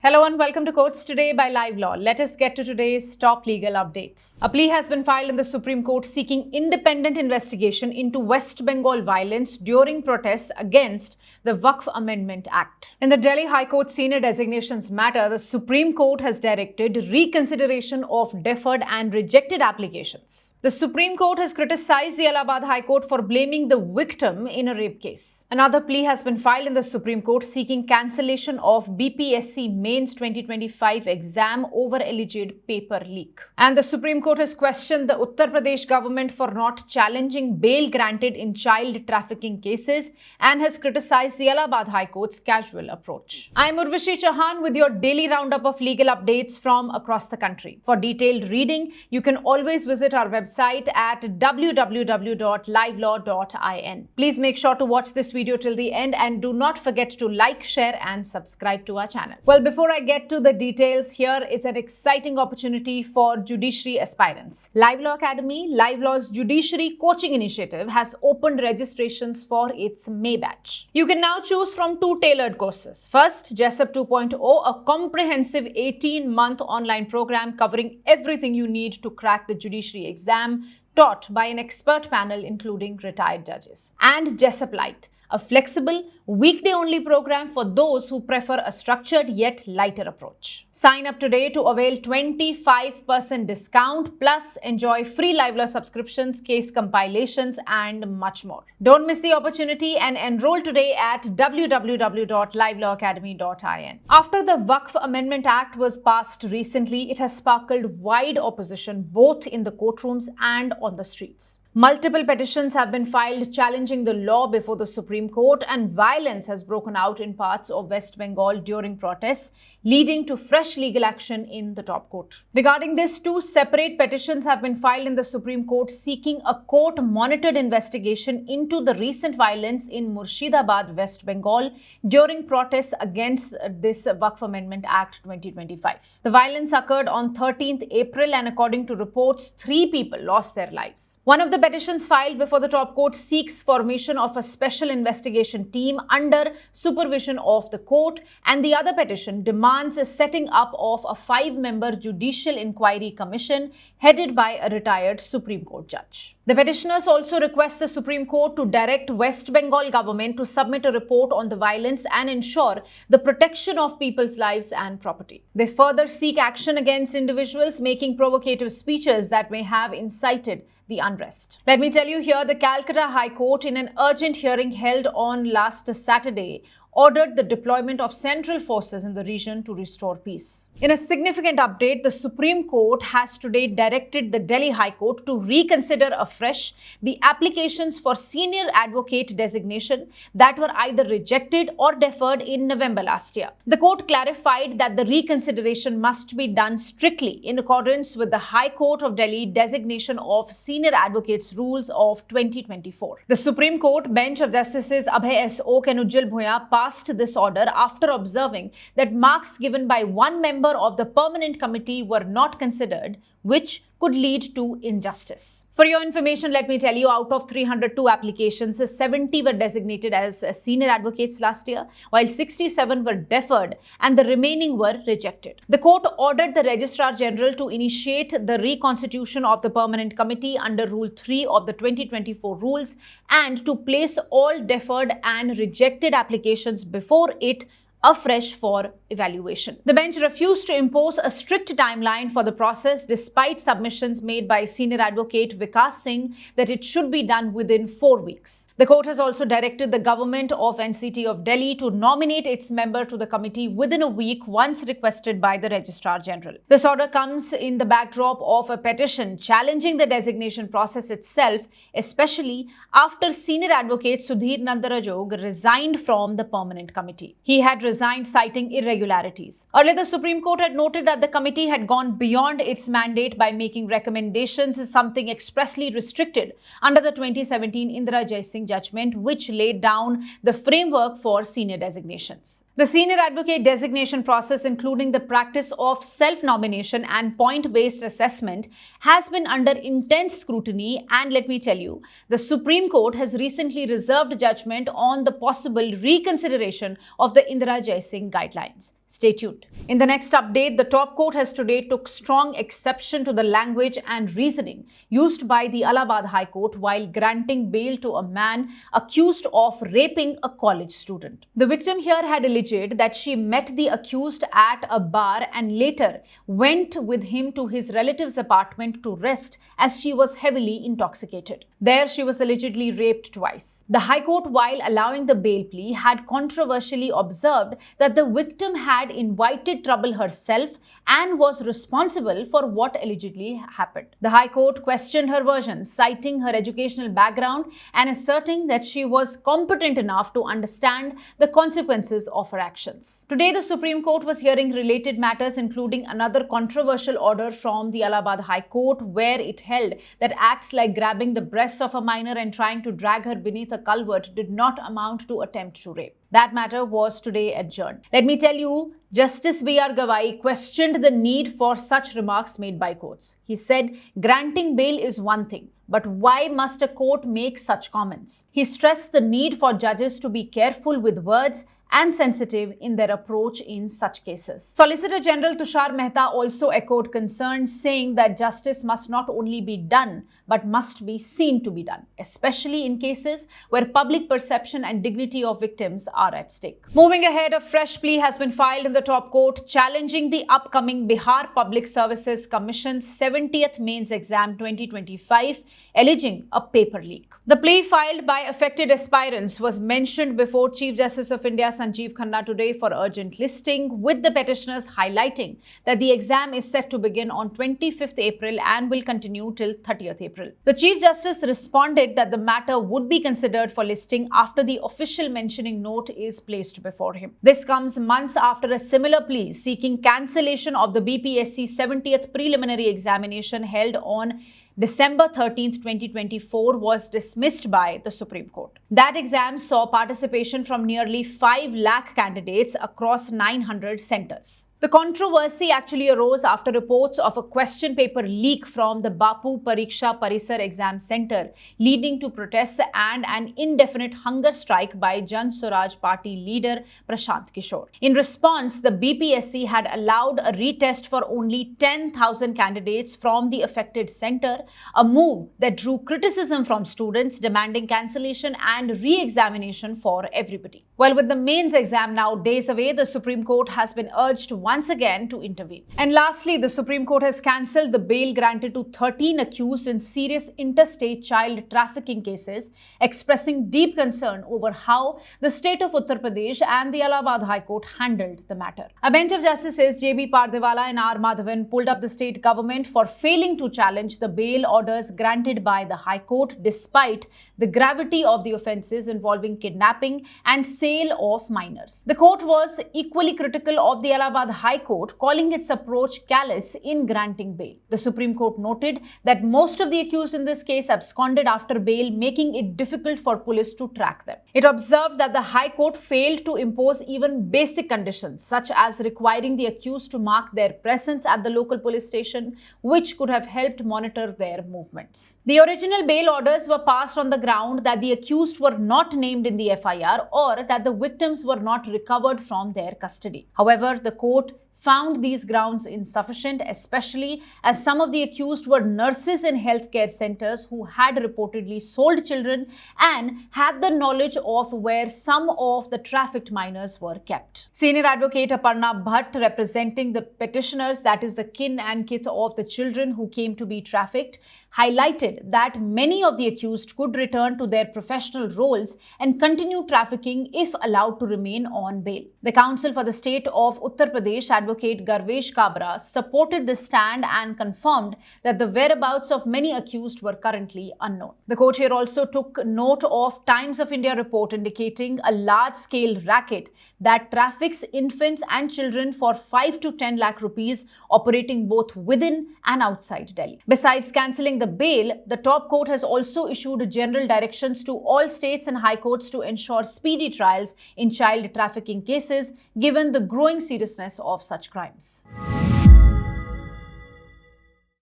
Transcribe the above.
Hello and welcome to Courts Today by Live Law. Let us get to today's top legal updates. A plea has been filed in the Supreme Court seeking independent investigation into West Bengal violence during protests against the Waqf Amendment Act. In the Delhi High Court senior designations matter, the Supreme Court has directed reconsideration of deferred and rejected applications. The Supreme Court has criticized the Allahabad High Court for blaming the victim in a rape case. Another plea has been filed in the Supreme Court seeking cancellation of BPSC Mains 2025 exam over alleged paper leak. And the Supreme Court has questioned the Uttar Pradesh government for not challenging bail granted in child trafficking cases and has criticized the Allahabad High Court's casual approach. I am Urvashi Chauhan with your daily roundup of legal updates from across the country. For detailed reading, you can always visit our website at www.livelaw.in. Please make sure to watch this video till the end and do not forget to like, share and subscribe to our channel. Well, before I get to the details, here is an exciting opportunity for judiciary aspirants. Live Law Academy, Live Law's judiciary coaching initiative, has opened registrations for its May batch. You can now choose from two tailored courses. First, Jessup 2.0, a comprehensive 18-month online program covering everything you need to crack the judiciary exam, taught by an expert panel including retired judges. And Jessup Lite, a flexible, weekday-only program for those who prefer a structured yet lighter approach. Sign up today to avail 25% discount plus enjoy free Live Law subscriptions, case compilations and much more. Don't miss the opportunity and enroll today at www.livelawacademy.in. After the Waqf Amendment Act was passed recently, it has sparkled wide opposition both in the courtrooms and on the streets. Multiple petitions have been filed challenging the law before the Supreme Court, and violence has broken out in parts of West Bengal during protests, leading to fresh legal action in the top court. Regarding this, two separate petitions have been filed in the Supreme Court seeking a court-monitored investigation into the recent violence in Murshidabad, West Bengal during protests against this Waqf Amendment Act 2025. The violence occurred on 13th April and according to reports, 3 people lost their lives. One of the petitions filed before the top court seeks formation of a special investigation team under supervision of the court, and the other petition demands a setting up of a 5-member judicial inquiry commission headed by a retired Supreme Court judge. The petitioners also request the Supreme Court to direct West Bengal government to submit a report on the violence and ensure the protection of people's lives and property. They further seek action against individuals making provocative speeches that may have incited the unrest. Let me tell you here, the Calcutta High Court, in an urgent hearing held on last Saturday, ordered the deployment of central forces in the region to restore peace. In a significant update, the Supreme Court has today directed the Delhi High Court to reconsider afresh the applications for senior advocate designation that were either rejected or deferred in November last year. The court clarified that the reconsideration must be done strictly in accordance with the High Court of Delhi designation of senior advocates rules of 2024. The Supreme Court bench of Justices Abhay S. Oak and Ujjal Bhuya passed this order after observing that marks given by one member of the permanent committee were not considered, which could lead to injustice. For your information, let me tell you, out of 302 applications, 70 were designated as senior advocates last year, while 67 were deferred and the remaining were rejected. The court ordered the Registrar General to initiate the reconstitution of the permanent committee under Rule 3 of the 2024 rules and to place all deferred and rejected applications before it afresh for evaluation. The bench refused to impose a strict timeline for the process despite submissions made by senior advocate Vikas Singh that it should be done within 4 weeks. The court has also directed the government of NCT of Delhi to nominate its member to the committee within a week once requested by the Registrar General. This order comes in the backdrop of a petition challenging the designation process itself, especially after senior advocate Sudhir Nandarajog resigned from the permanent committee. He had resigned citing irregularities. Earlier, the Supreme Court had noted that the committee had gone beyond its mandate by making recommendations, something expressly restricted under the 2017 Indira Jaisingh judgment, which laid down the framework for senior designations. The senior advocate designation process, including the practice of self-nomination and point-based assessment, has been under intense scrutiny, and let me tell you, the Supreme Court has recently reserved judgment on the possible reconsideration of the Indira Jaisingh guidelines. Stay tuned. In the next update, the top court has today took strong exception to the language and reasoning used by the Allahabad High Court while granting bail to a man accused of raping a college student. The victim here had alleged that she met the accused at a bar and later went with him to his relative's apartment to rest as she was heavily intoxicated. There, she was allegedly raped twice. The High Court, while allowing the bail plea, had controversially observed that the victim had invited trouble herself and was responsible for what allegedly happened. The High Court questioned her version, citing her educational background and asserting that she was competent enough to understand the consequences of her actions. Today, the Supreme Court was hearing related matters, including another controversial order from the Allahabad High Court, where it held that acts like grabbing the breasts of a minor and trying to drag her beneath a culvert did not amount to attempt to rape. That matter was today adjourned. Let me tell you, Justice B.R. Gawai questioned the need for such remarks made by courts. He said, granting bail is one thing, but why must a court make such comments? He stressed the need for judges to be careful with words and sensitive in their approach in such cases. Solicitor General Tushar Mehta also echoed concerns, saying that justice must not only be done, but must be seen to be done, especially in cases where public perception and dignity of victims are at stake. Moving ahead, a fresh plea has been filed in the top court challenging the upcoming Bihar Public Services Commission's 70th Mains Exam 2025, alleging a paper leak. The plea filed by affected aspirants was mentioned before Chief Justice of India Sanjeev Khanna today for urgent listing, with the petitioners highlighting that the exam is set to begin on 25th April and will continue till 30th April. The Chief Justice responded that the matter would be considered for listing after the official mentioning note is placed before him. This comes months after a similar plea seeking cancellation of the BPSC 70th preliminary examination held on December 13, 2024 was dismissed by the Supreme Court. That exam saw participation from nearly 5 lakh candidates across 900 centers. The controversy actually arose after reports of a question paper leak from the Bapu Pariksha Parisar Exam Center, leading to protests and an indefinite hunger strike by Jan Swaraj Party leader Prashant Kishore. In response, the BPSC had allowed a retest for only 10,000 candidates from the affected center, a move that drew criticism from students demanding cancellation and re-examination for everybody. Well, with the mains exam now days away, the Supreme Court has been urged once again to intervene. And lastly, the Supreme Court has cancelled the bail granted to 13 accused in serious interstate child trafficking cases, expressing deep concern over how the state of Uttar Pradesh and the Allahabad High Court handled the matter. A bench of justices J.B. Pardiwala and R. Madhavan pulled up the state government for failing to challenge the bail orders granted by the High Court despite the gravity of the offences involving kidnapping and sale of minors. The court was equally critical of the Allahabad High Court, calling its approach callous in granting bail. The Supreme Court noted that most of the accused in this case absconded after bail, making it difficult for police to track them. It observed that the High Court failed to impose even basic conditions, such as requiring the accused to mark their presence at the local police station, which could have helped monitor their movements. The original bail orders were passed on the ground that the accused were not named in the FIR or that the victims were not recovered from their custody. However, the court found these grounds insufficient, especially as some of the accused were nurses in healthcare centers who had reportedly sold children and had the knowledge of where some of the trafficked minors were kept. Senior advocate Aparna Bhatt, representing the petitioners, that is the kin and kith of the children who came to be trafficked, highlighted that many of the accused could return to their professional roles and continue trafficking if allowed to remain on bail. The Council for the State of Uttar Pradesh, Advocate Garvesh Kabra, supported this stand and confirmed that the whereabouts of many accused were currently unknown. The court here also took note of Times of India report indicating a large-scale racket that traffics infants and children for 5 to 10 lakh rupees, operating both within and outside Delhi. Besides cancelling the bail, the top court has also issued general directions to all states and high courts to ensure speedy trials in child trafficking cases, given the growing seriousness of such crimes.